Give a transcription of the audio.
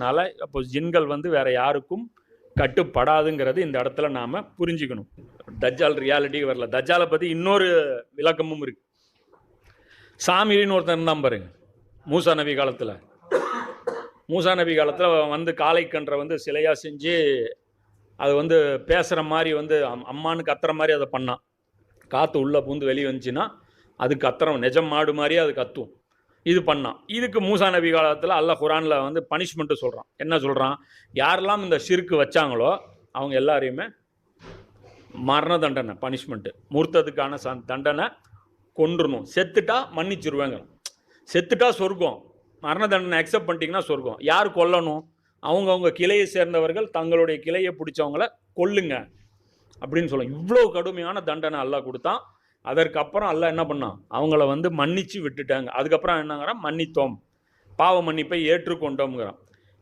இருக்கிறதுனால அப்போ ஜின்கள் வந்து வேற யாருக்கும் கட்டுப்படாதுங்கிறது இந்த இடத்துல நாம் புரிஞ்சுக்கணும். தஜ்ஜால் ரியாலிட்டிக்கு வரல. தஜ்ஜாலை பற்றி இன்னொரு விளக்கமும் இருக்கு. சாமிரின்னு ஒருத்தன் இருந்தான் பாருங்க, மூசா நபி காலத்தில். மூசா நபி காலத்தில் வந்து காளைக்கன்றை வந்து சிலையாக செஞ்சு அது வந்து பேசுகிற மாதிரி வந்து அம்மானு கத்துற மாதிரி அதை பண்ணான். காற்று உள்ளே பூந்து வெளியே வந்துச்சுன்னா அது கத்துறோம், நிஜம் மாடு மாதிரியே அது கத்தும். இது பண்ணான். இதுக்கு மூசா நபி காலத்தில் அல்லாஹ் குரானில் வந்து பனிஷ்மெண்ட்டு சொல்கிறான். என்ன சொல்கிறான்? யாரெல்லாம் இந்த ஷிர்க்கு வச்சாங்களோ அவங்க எல்லாரையுமே மரண தண்டனை, பனிஷ்மெண்ட்டு, மூர்த்ததுக்கான தண்டனை, கொன்றுணும். செத்துட்டா மன்னிச்சிருவாங்க. செத்துட்டா சொர்க்கம், மரண தண்டனை அக்செப்ட் பண்ணிட்டீங்கன்னா சொர்க்கம். யார் கொல்லணும்? அவங்கவுங்க கிளையை சேர்ந்தவர்கள் தங்களுடைய கிளையை பிடிச்சவங்கள கொல்லுங்க அப்படின்னு சொல்லுவாங்க. இவ்வளோ கடுமையான தண்டனை அல்லாஹ் கொடுத்தான். அதற்கப்புறம் அல்லாஹ் என்ன பண்ணான்? அவங்கள வந்து மன்னிச்சு விட்டுட்டாங்க. அதுக்கப்புறம் என்னங்கிறான்? மன்னித்தோம், பாவ மன்னிப்பை ஏற்றுக்கொண்டோம்ங்கிறான்.